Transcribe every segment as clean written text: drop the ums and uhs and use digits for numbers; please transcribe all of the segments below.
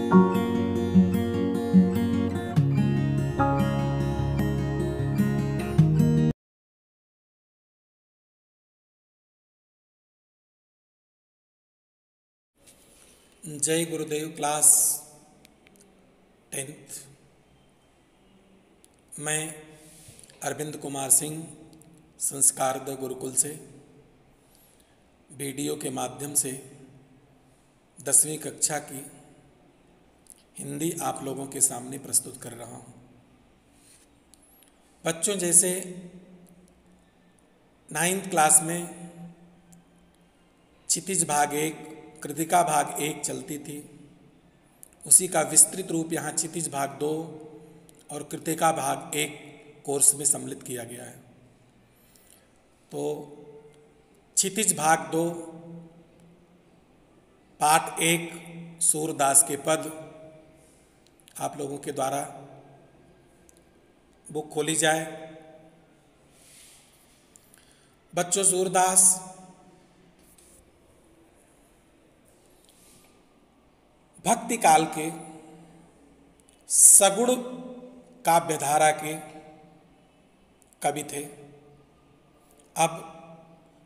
जय गुरुदेव। Class 10th। मैं अरविंद कुमार सिंह संस्कारद गुरुकुल से वीडियो के माध्यम से 10वीं कक्षा की हिंदी आप लोगों के सामने प्रस्तुत कर रहा हूँ। बच्चों, जैसे 9th क्लास में क्षितिज भाग 1 कृतिका भाग 1 चलती थी, उसी का विस्तृत रूप यहाँ क्षितिज भाग 2 और कृतिका भाग 1 कोर्स में सम्मिलित किया गया है। तो क्षितिज भाग 2 पाठ 1 सूरदास के पद आप लोगों के द्वारा बुक खोली जाए। बच्चों, सूरदास भक्ति काल के सगुण काव्यधारा के कवि थे। अब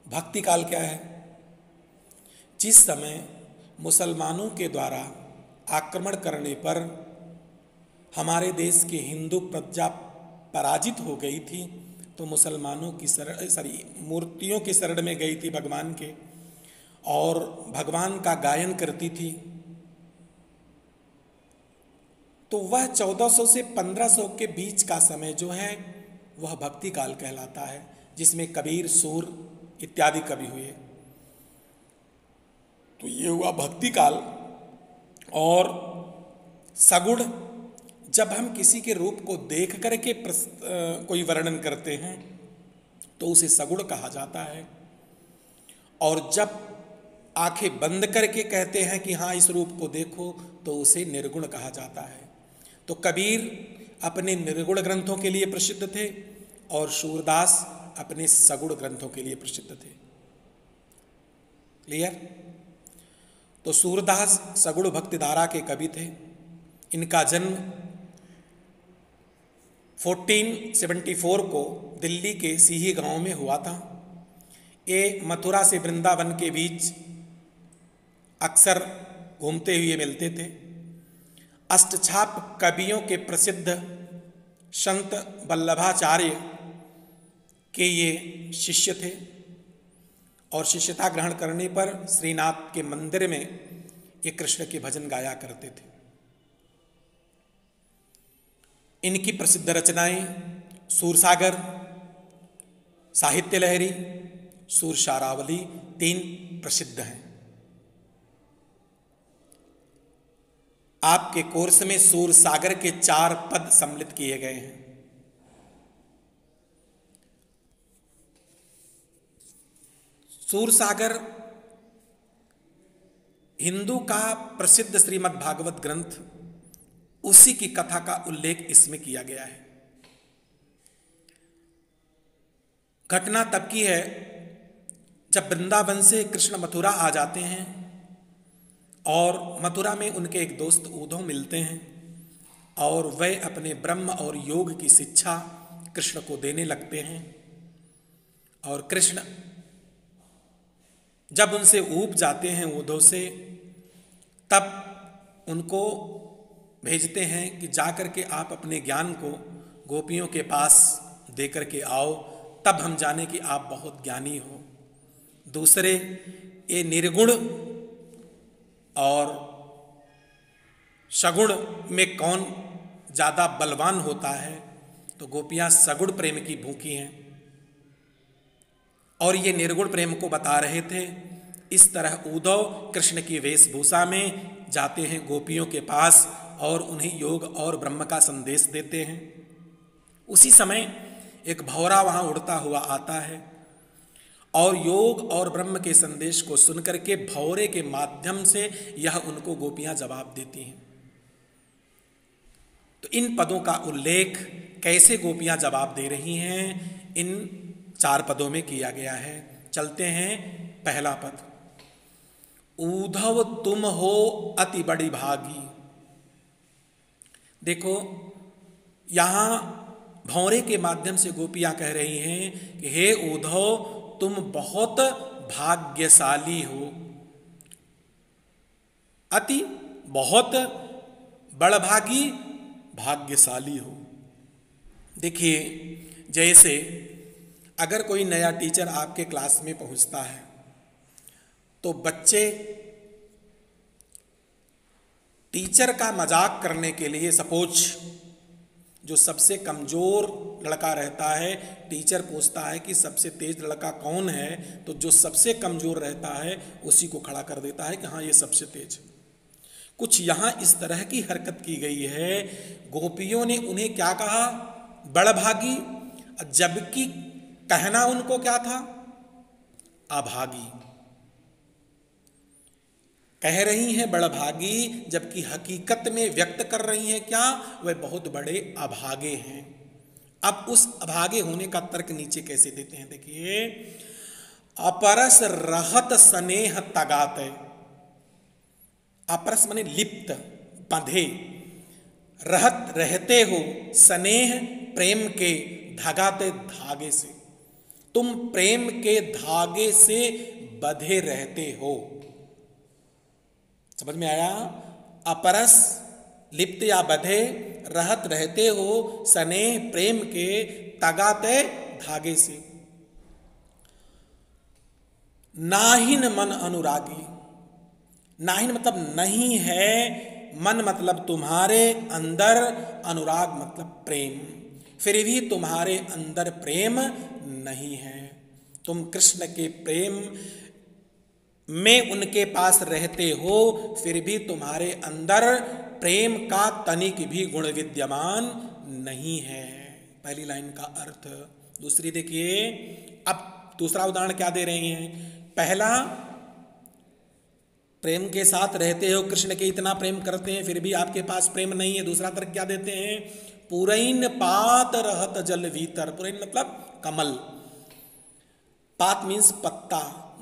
भक्ति काल क्या है? जिस समय मुसलमानों के द्वारा आक्रमण करने पर हमारे देश की हिंदू प्रजा पराजित हो गई थी, तो मुसलमानों की मूर्तियों की शरण में गई थी भगवान के, और भगवान का गायन करती थी। तो वह 1400 से 1500 के बीच का समय जो है वह भक्ति काल कहलाता है, जिसमें कबीर, सूर इत्यादि कवि हुए। तो ये हुआ भक्ति काल। और सगुण, जब हम किसी के रूप को देख करके कोई वर्णन करते हैं तो उसे सगुण कहा जाता है, और जब आंखें बंद करके कहते हैं कि हाँ इस रूप को देखो तो उसे निर्गुण कहा जाता है। तो कबीर अपने निर्गुण ग्रंथों के लिए प्रसिद्ध थे और सूरदास अपने सगुण ग्रंथों के लिए प्रसिद्ध थे। क्लियर? तो सूरदास सगुण भक्ति धारा के कवि थे। इनका जन्म 1474 को दिल्ली के सीही गांव में हुआ था। ये मथुरा से वृंदावन के बीच अक्सर घूमते हुए मिलते थे। अष्टछाप कवियों के प्रसिद्ध संत वल्लभाचार्य के ये शिष्य थे, और शिष्यता ग्रहण करने पर श्रीनाथ के मंदिर में ये कृष्ण के भजन गाया करते थे। इनकी प्रसिद्ध रचनाएं सूरसागर, साहित्य लहरी, सूरशारावली 3 प्रसिद्ध हैं। आपके कोर्स में सूरसागर के 4 पद सम्मिलित किए गए हैं। सूरसागर हिंदू का प्रसिद्ध श्रीमद् भागवत ग्रंथ, उसी की कथा का उल्लेख इसमें किया गया है। घटना तब की है जब वृंदावन से कृष्ण मथुरा आ जाते हैं, और मथुरा में उनके एक दोस्त उद्धव मिलते हैं, और वे अपने ब्रह्म और योग की शिक्षा कृष्ण को देने लगते हैं। और कृष्ण जब उनसे ऊब जाते हैं उद्धव से, तब उनको भेजते हैं कि जाकर के आप अपने ज्ञान को गोपियों के पास दे करके आओ, तब हम जाने कि आप बहुत ज्ञानी हो। दूसरे, ये निर्गुण और सगुण में कौन ज़्यादा बलवान होता है? तो गोपियाँ सगुण प्रेम की भूखी हैं, और ये निर्गुण प्रेम को बता रहे थे। इस तरह उद्धव कृष्ण की वेशभूषा में जाते हैं गोपियों के पास, और उन्हें योग और ब्रह्म का संदेश देते हैं। उसी समय एक भौरा वहाँ उड़ता हुआ आता है, और योग और ब्रह्म के संदेश को सुनकर के भौरे के माध्यम से यह उनको गोपियां जवाब देती हैं। तो इन पदों का उल्लेख कैसे गोपियां जवाब दे रही हैं, इन 4 पदों में किया गया है। चलते हैं। पहला पद, उद्धव तुम हो अति बड़ी भागी, देखो, यहाँ भौरे के माध्यम से गोपियाँ कह रही हैं कि हे उद्धव, तुम बहुत भाग्यशाली हो, अति बहुत बड़भागी भाग्यशाली हो। देखिए, जैसे अगर कोई नया टीचर आपके क्लास में पहुंचता है तो बच्चे टीचर का मजाक करने के लिए, सपोज जो सबसे कमज़ोर लड़का रहता है, टीचर पूछता है कि सबसे तेज लड़का कौन है, तो जो सबसे कमज़ोर रहता है उसी को खड़ा कर देता है कि हाँ ये सबसे तेज। कुछ यहाँ इस तरह की हरकत की गई है। गोपियों ने उन्हें क्या कहा? बड़भागी, जबकि कहना उनको क्या था? अभागी। कह रही हैं बड़भागी, जबकि हकीकत में व्यक्त कर रही हैं क्या? वह बहुत बड़े अभागे हैं। अब उस अभागे होने का तर्क नीचे कैसे देते हैं, देखिए, अपरस रहत स्नेह तगाते। अपरस माने लिप्त, बंधे, रहत रहते हो, स्नेह प्रेम के, धगाते धागे से, तुम प्रेम के धागे से बंधे रहते हो। समझ में आया? अपरस लिप्त या बधे, रहत रहते हो, स्नेह प्रेम के, तगाते धागे से। नाहिन मन अनुरागी, नाहिन मतलब नहीं है, मन मतलब तुम्हारे अंदर, अनुराग मतलब प्रेम, फिर भी तुम्हारे अंदर प्रेम नहीं है। तुम कृष्ण के प्रेम में उनके पास रहते हो, फिर भी तुम्हारे अंदर प्रेम का तनिक भी गुण विद्यमान नहीं है। पहली लाइन का अर्थ। दूसरी देखिए, अब दूसरा उदाहरण क्या दे रही हैं? पहला, प्रेम के साथ रहते हो, कृष्ण के इतना प्रेम करते हैं, फिर भी आपके पास प्रेम नहीं है। दूसरा तर्क क्या देते हैं? पुरैन पात रहत जल भीतर। पुरैन मतलब कमल, पात मीन्स पत्ता,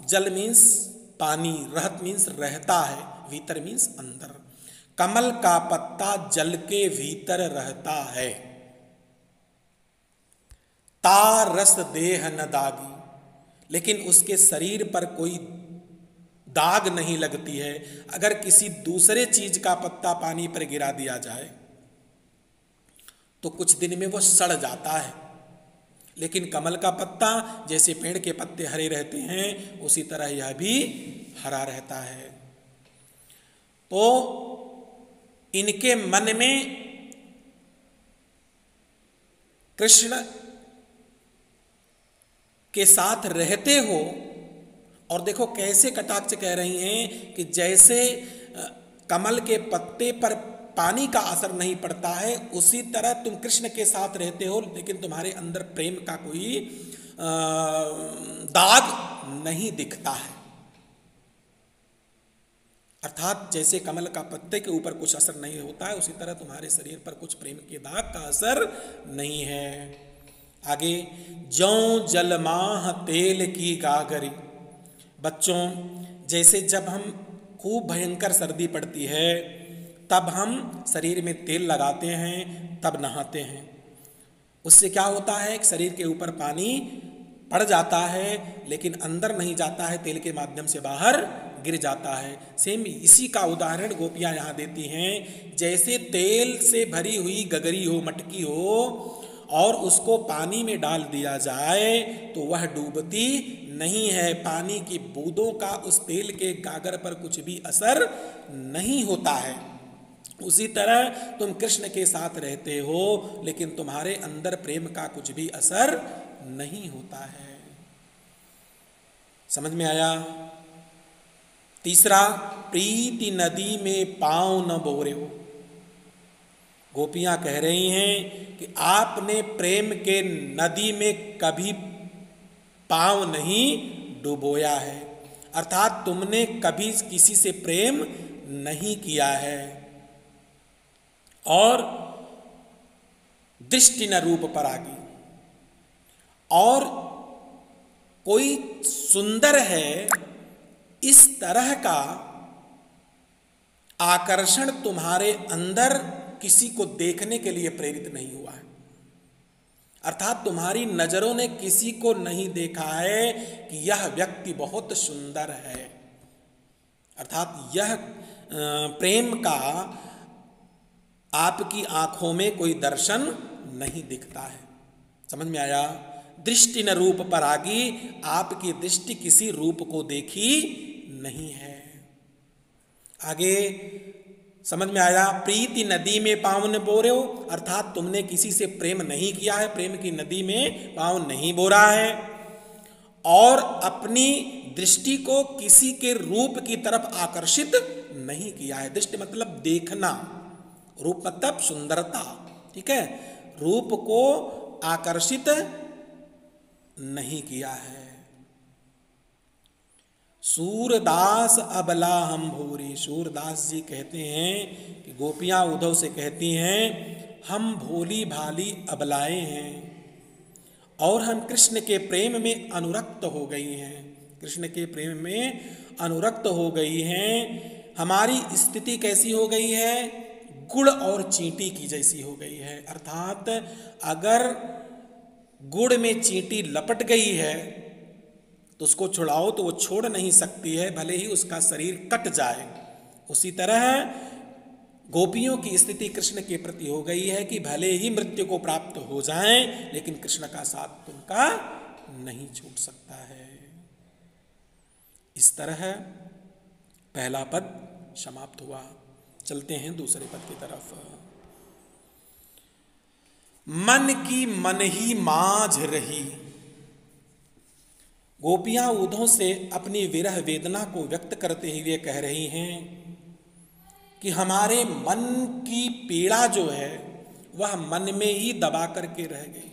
जल मीन्स पानी, रहत मीन्स रहता है, भीतर मीन्स अंदर। कमल का पत्ता जल के भीतर रहता है। तारस देह न दागी, लेकिन उसके शरीर पर कोई दाग नहीं लगती है। अगर किसी दूसरे चीज का पत्ता पानी पर गिरा दिया जाए तो कुछ दिन में वो सड़ जाता है, लेकिन कमल का पत्ता जैसे पेड़ के पत्ते हरे रहते हैं, उसी तरह यह भी हरा रहता है। तो इनके मन में कृष्ण के साथ रहते हो, और देखो कैसे कटाक्ष कह रही हैं कि जैसे कमल के पत्ते पर पानी का असर नहीं पड़ता है, उसी तरह तुम कृष्ण के साथ रहते हो, लेकिन तुम्हारे अंदर प्रेम का कोई दाग नहीं दिखता है। अर्थात जैसे कमल का पत्ते के ऊपर कुछ असर नहीं होता है, उसी तरह तुम्हारे शरीर पर कुछ प्रेम के दाग का असर नहीं है। आगे, जौं जलमाह तेल की गागरी। बच्चों, जैसे जब हम खूब भयंकर सर्दी पड़ती है तब हम शरीर में तेल लगाते हैं, तब नहाते हैं। उससे क्या होता है कि शरीर के ऊपर पानी पड़ जाता है, लेकिन अंदर नहीं जाता है, तेल के माध्यम से बाहर गिर जाता है। सेम इसी का उदाहरण गोपियाँ यहाँ देती हैं। जैसे तेल से भरी हुई गगरी हो, मटकी हो, और उसको पानी में डाल दिया जाए तो वह डूबती नहीं है। पानी की बूंदों का उस तेल के गागर पर कुछ भी असर नहीं होता है। उसी तरह तुम कृष्ण के साथ रहते हो, लेकिन तुम्हारे अंदर प्रेम का कुछ भी असर नहीं होता है। समझ में आया? तीसरा, प्रीति नदी में पांव न बोरे हो। गोपियां कह रही हैं कि आपने प्रेम के नदी में कभी पांव नहीं डुबोया है, अर्थात तुमने कभी किसी से प्रेम नहीं किया है। और दृष्टि न रूप परागी, और कोई सुंदर है इस तरह का आकर्षण तुम्हारे अंदर किसी को देखने के लिए प्रेरित नहीं हुआ है। अर्थात तुम्हारी नजरों ने किसी को नहीं देखा है कि यह व्यक्ति बहुत सुंदर है। अर्थात यह प्रेम का आपकी आंखों में कोई दर्शन नहीं दिखता है। समझ में आया? दृष्टि न रूप पर आगी, आपकी दृष्टि किसी रूप को देखी नहीं है। आगे समझ में आया? प्रीति नदी में पाँव न बो रहे हो, अर्थात तुमने किसी से प्रेम नहीं किया है, प्रेम की नदी में पाँव नहीं बो रहा है, और अपनी दृष्टि को किसी के रूप की तरफ आकर्षित नहीं किया है। दृष्टि मतलब देखना, रूप मतलब सुंदरता, ठीक है? रूप को आकर्षित नहीं किया है। सूरदास अबला हम भोरी, सूरदास जी कहते हैं कि गोपियां उद्धव से कहती हैं हम भोली भाली अबलाएं हैं और हम कृष्ण के प्रेम में अनुरक्त हो गई हैं, कृष्ण के प्रेम में अनुरक्त हो गई हैं। हमारी स्थिति कैसी हो गई है? गुड़ और चींटी की जैसी हो गई है। अर्थात अगर गुड़ में चींटी लपट गई है तो उसको छुड़ाओ तो वो छोड़ नहीं सकती है, भले ही उसका शरीर कट जाए। उसी तरह गोपियों की स्थिति कृष्ण के प्रति हो गई है कि भले ही मृत्यु को प्राप्त हो जाएं, लेकिन कृष्ण का साथ उनका नहीं छूट सकता है। इस तरह पहला पद समाप्त हुआ। चलते हैं दूसरे पद की तरफ। मन की मन ही माझ रही। गोपियां उद्धव से अपनी विरह वेदना को व्यक्त करते हुए कह रही हैं कि हमारे मन की पीड़ा जो है वह मन में ही दबा करके रह गई।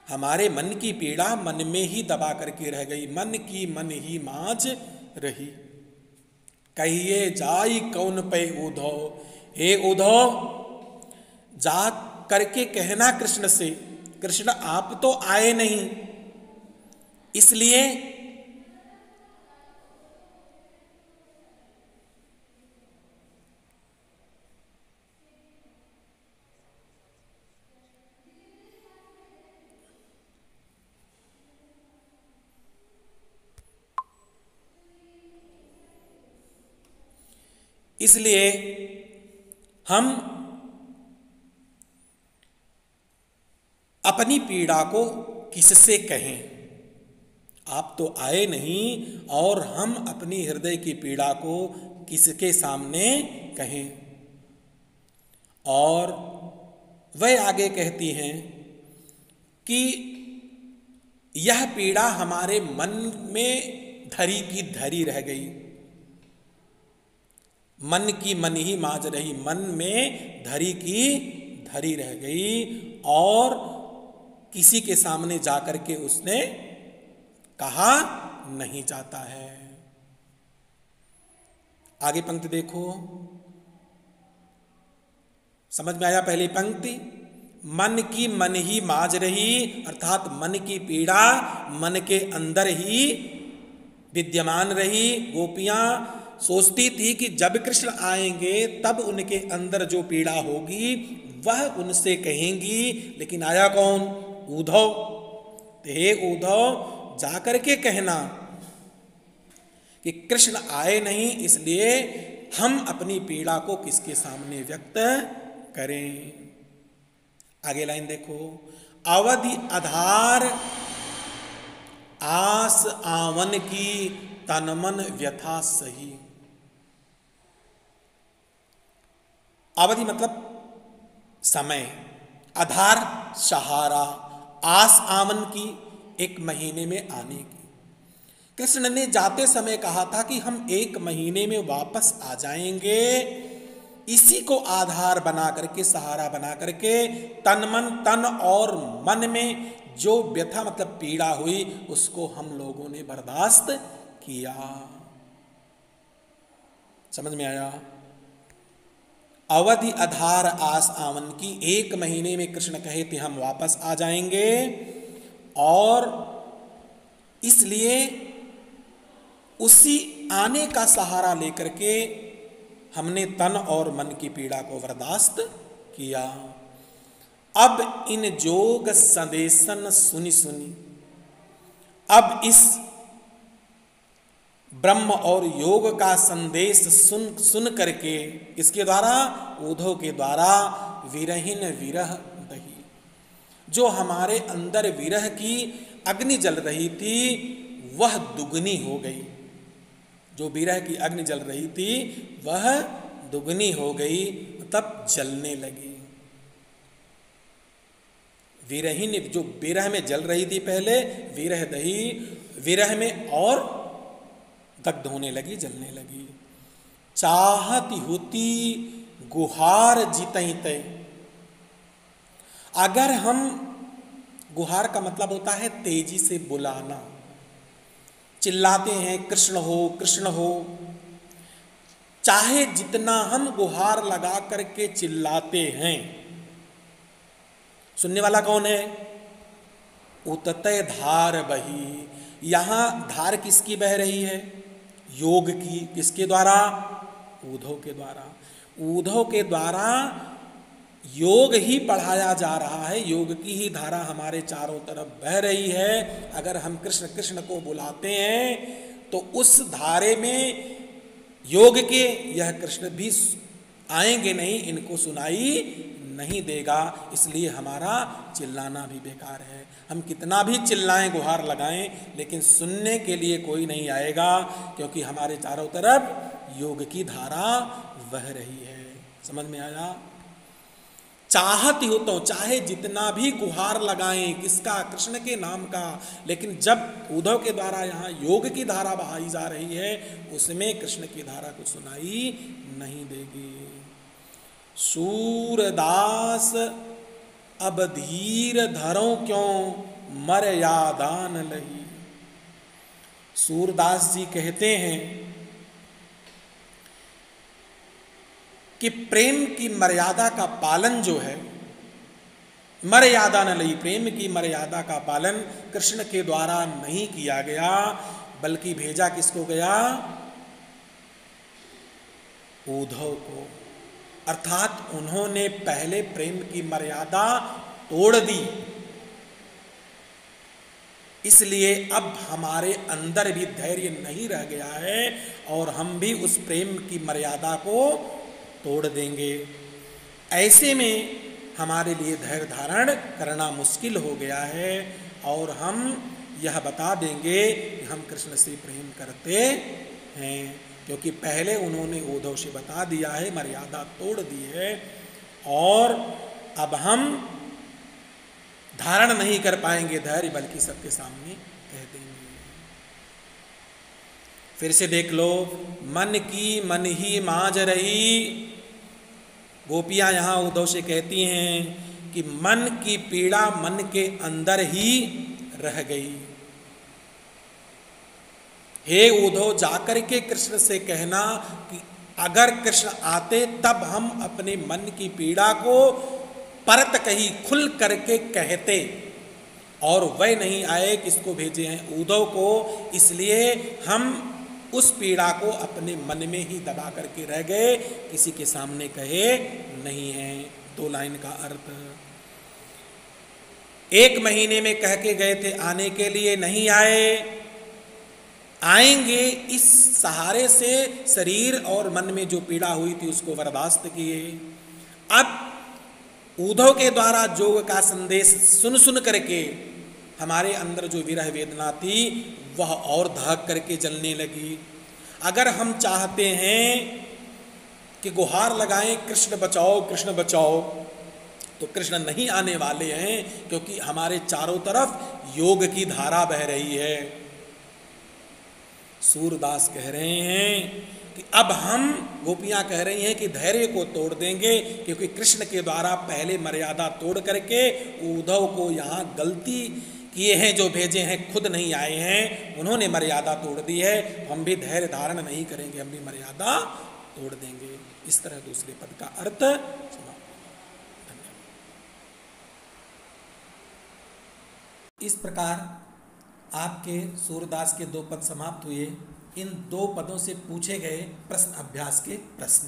हमारे मन की पीड़ा मन में ही दबा करके रह गई। मन की मन ही माझ रही। कहिए जाई कौन पे उद्धव, हे उद्धव जा करके कहना कृष्ण से, कृष्ण आप तो आए नहीं, इसलिए हम अपनी पीड़ा को किससे कहें? आप तो आए नहीं और हम अपनी हृदय की पीड़ा को किसके सामने कहें? और वह आगे कहती हैं कि यह पीड़ा हमारे मन में धरी की धरी रह गई। मन की मन ही माज रही, मन में धरी की धरी रह गई और किसी के सामने जाकर के उसने कहा नहीं जाता है। आगे पंक्ति देखो, समझ में आया? पहली पंक्ति मन की मन ही माज रही, अर्थात मन की पीड़ा मन के अंदर ही विद्यमान रही। गोपियां सोचती थी कि जब कृष्ण आएंगे तब उनके अंदर जो पीड़ा होगी वह उनसे कहेंगी, लेकिन आया कौन? उद्धव। तो हे उद्धव जाकर के कहना कि कृष्ण आए नहीं, इसलिए हम अपनी पीड़ा को किसके सामने व्यक्त करें। आगे लाइन देखो, अवधि आधार आस आवन की तनमन व्यथा सही। अवधि मतलब समय, आधार सहारा, आस आवन की एक महीने में आने की। कृष्ण ने जाते समय कहा था कि हम 1 महीने में वापस आ जाएंगे। इसी को आधार बना करके, सहारा बना करके तन और मन में जो व्यथा मतलब पीड़ा हुई उसको हम लोगों ने बर्दाश्त किया। समझ में आया? अवधि आधार आस आवन की, 1 महीने में कृष्ण कहे थे हम वापस आ जाएंगे और इसलिए उसी आने का सहारा लेकर के हमने तन और मन की पीड़ा को बर्दाश्त किया। अब इन जोग संदेशन सुनी सुनी, अब इस ब्रह्म और योग का संदेश सुन करके, इसके द्वारा, उद्धव के द्वारा, विरहीन विरह दही, जो हमारे अंदर विरह की अग्नि जल रही थी वह दुगनी हो गई। जो विरह की अग्नि जल रही थी वह दुगनी हो गई, तब जलने लगी। विरहीन, जो विरह में जल रही थी पहले, विरह दही, विरह में और दग्ध होने लगी, जलने लगी। चाहती होती गुहार जीतई तय। अगर हम, गुहार का मतलब होता है तेजी से बुलाना, चिल्लाते हैं कृष्ण हो कृष्ण हो, चाहे जितना हम गुहार लगा करके चिल्लाते हैं, सुनने वाला कौन है? उततय धार बही। यहां धार किसकी बह रही है? योग की। किसके द्वारा? उद्धव के द्वारा। उद्धव के द्वारा योग ही पढ़ाया जा रहा है, योग की ही धारा हमारे चारों तरफ बह रही है। अगर हम कृष्ण कृष्ण को बुलाते हैं तो उस धारे में योग के यह कृष्ण भी आएंगे नहीं, इनको सुनाई नहीं देगा, इसलिए हमारा चिल्लाना भी बेकार है। हम कितना भी चिल्लाएं, गुहार लगाएं, लेकिन सुनने के लिए कोई नहीं आएगा, क्योंकि हमारे चारों तरफ योग की धारा बह रही है। समझ में आया? चाहती हो तो, चाहे जितना भी गुहार लगाएं, किसका? कृष्ण के नाम का, लेकिन जब उद्धव के द्वारा यहाँ योग की धारा बहाई जा रही है, उसमें कृष्ण की धारा को सुनाई नहीं देगी। सूरदास अब धीर धरो क्यों, मर्यादान लही। सूरदास जी कहते हैं कि प्रेम की मर्यादा का पालन जो है, मर्यादा न लई, प्रेम की मर्यादा का पालन कृष्ण के द्वारा नहीं किया गया, बल्कि भेजा किसको गया? उद्धव को। अर्थात उन्होंने पहले प्रेम की मर्यादा तोड़ दी, इसलिए अब हमारे अंदर भी धैर्य नहीं रह गया है और हम भी उस प्रेम की मर्यादा को तोड़ देंगे। ऐसे में हमारे लिए धैर्य धारण करना मुश्किल हो गया है और हम यह बता देंगे कि हम कृष्ण से प्रेम करते हैं, क्योंकि पहले उन्होंने उद्धव से बता दिया है, मर्यादा तोड़ दी है, और अब हम धारण नहीं कर पाएंगे धैर्य, बल्कि सबके सामने कह देंगे। फिर से देख लो, मन की मन ही मांझ रही। गोपियां यहां उद्धव से कहती हैं कि मन की पीड़ा मन के अंदर ही रह गई। हे उद्धव, जाकर के कृष्ण से कहना कि अगर कृष्ण आते तब हम अपने मन की पीड़ा को परत कही खुल करके कहते, और वह नहीं आए, किसको भेजे हैं? उद्धव को। इसलिए हम उस पीड़ा को अपने मन में ही दबा करके रह गए, किसी के सामने कहे नहीं है। 2 लाइन का अर्थ, 1 महीने में कह के गए थे आने के लिए, नहीं आए, आएंगे इस सहारे से शरीर और मन में जो पीड़ा हुई थी उसको बर्दाश्त किए। अब उद्धव के द्वारा योग का संदेश सुन सुन करके हमारे अंदर जो विरह वेदना थी वह और धड़क करके जलने लगी। अगर हम चाहते हैं कि गुहार लगाएं कृष्ण बचाओ कृष्ण बचाओ, तो कृष्ण नहीं आने वाले हैं, क्योंकि हमारे चारों तरफ योग की धारा बह रही है। सूरदास कह रहे हैं कि अब हम, गोपियां कह रही हैं कि धैर्य को तोड़ देंगे, क्योंकि कृष्ण के द्वारा पहले मर्यादा तोड़ करके उद्धव को यहाँ गलती किए हैं, जो भेजे हैं खुद नहीं आए हैं, उन्होंने मर्यादा तोड़ दी है। हम भी धैर्य धारण नहीं करेंगे, हम भी मर्यादा तोड़ देंगे। इस तरह दूसरे पद का अर्थ समाप्त। इस प्रकार आपके सूरदास के 2 पद समाप्त हुए। इन दो पदों से पूछे गए प्रश्न अभ्यास के प्रश्न।